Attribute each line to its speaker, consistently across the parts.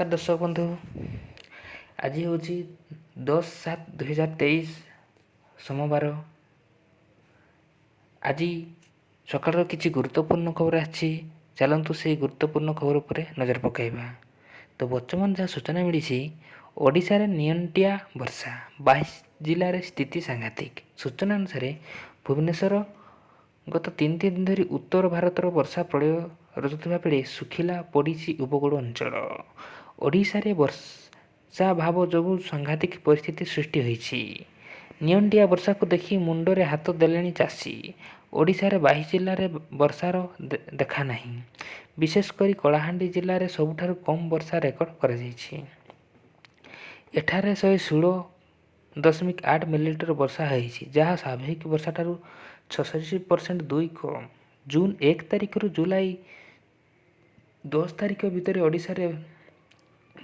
Speaker 1: नमस्कार दर्शक बंधु। आज हूँ 10/7/2023 सोमवार। आज सकाळ किसी गुरुत्वपूर्ण खबर आछि। चलतु से गुरुत्वपूर्ण खबर पर नजर पकाइबा। तो वर्तमान जहाँ सूचना मिली ओडिशा रे नियंटिया वर्षा 22 जिले स्थिति सांघातिक। सूचना अनुसार भुवनेश्वर गत 3 दिन धरी उत्तर भारतर वर्षा प्रलय रचुवा बेले सुखिला पड़ी उपकूल अंचल। ओडिशा रे वर्षा भाव जो सांघातिक परिस्थिति सृष्टि होईछि। नियंटिया वर्षा को देखि मुंडरे हाथ देलेनी चाषी। ओडिशा रे 22 जिले में वर्षार देखा नहीं। विशेषकर कलाहांडी जिले में सबुठारु कम वर्षा रेकर्ड करा जायछि। एठारे 116.8 मिलीमीटर वर्षा होईछि, जहाँ स्वाभाविक वर्षा ठारू 66% 2 कम। जून 1 तारिख रु जुलाई 10 तारिख भितर ओडिशा रे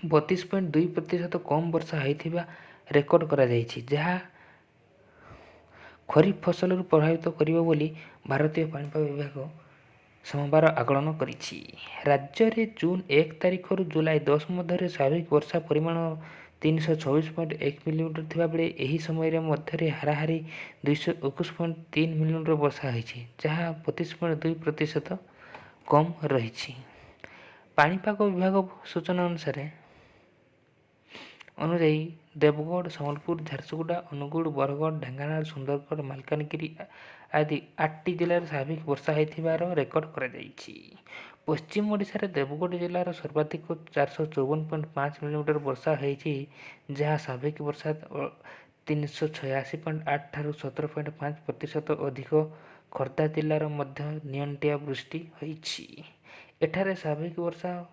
Speaker 1: 32.2% कम वर्षा होइथिबा रेकर्ड करा जायछि, जहाँ खरीफ फसल प्रभावित करिबो बोली भारतीय पाणीपाग विभाग सोमवार आकलन करिछि। राज्य रे जून 1 तारिख रु जुलाई 10 मध्य स्वाभाविक वर्षा परिमाण 326.1 मिलीमीटर थिबा बेले एही समय मध्य हाराहारी 221.3 मिलीमीटर वर्षा होइछि, जहाँ 25.2% कम रहिछि। पाणीपाग विभाग सूचना अनुଯାयी देवगढ़, सम्बलपुर, झारसुगुड़ा, अनुगुड़, बरगढ़, ढेंकानाल, सुंदरगढ़, मालकानगिरी आदि 8टी जिले स्वाभाविक वर्षा होइथिबार रेकर्ड करा जायछि। पश्चिम ओडिशा रे देवगढ़ जिलार सर्वाधिक 454.5 मिलीमीटर वर्षा होइछि, जहाँ स्वाभाविक वर्षा 386.8 ठारू 17.5% अधिक। खोर्धा जिलार मध्य नियंटिया वृष्टि होइछि। एठारे स्वाभाविक वर्षा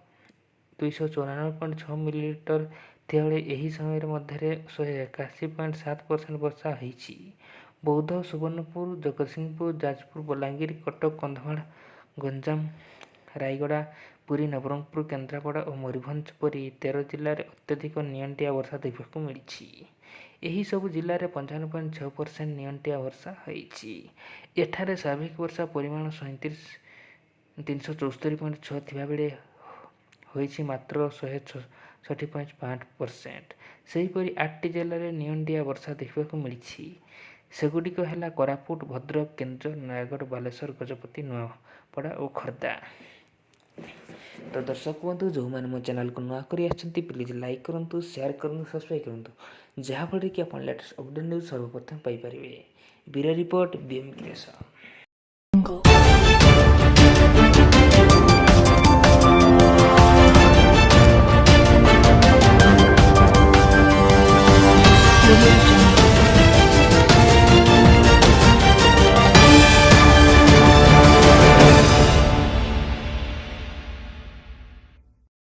Speaker 1: 294.6 मिलीमीटर थियाबेले एही समय मध्य 181.7% वर्षा होइछि। बौद्ध, सुवर्णपुर, जगतसिंहपुर, जाजपुर, बलांगीर, कटक, कंधमाल, गंजाम, रायगड़ा, पुरी, नवरंगपुर, केन्द्रापड़ा और मयूरभंज परी 13 जिले में अत्यधिक नियंटिया वर्षा देखा मिली। एही सबु जिले में 55.6% नियंटिया वर्षा होइछि। एठारे स्वाभाविक वर्षा परिमाण 374.6 थिबा बेले होइछि मात्र 166.5%। सेहीपरि 8टी जिले में नियंटिया वर्षा देखा मिली। सेगुड़िक है कोरापुट, भद्रक, केन्दुझर, नयागढ़, बालेश्वर, गजपति, नुआपड़ा और खोर्धा। तो दर्शक बंधु जो मैंने मो चैनल को नुआ कर प्लीज लाइक करूँ, शेयर करूँ, सब्सक्राइब करूँ, जहाँफल कि आप लेटेस्ट अपडेट न्यूज सर्वप्रथम Piper. Bureau report BM creation.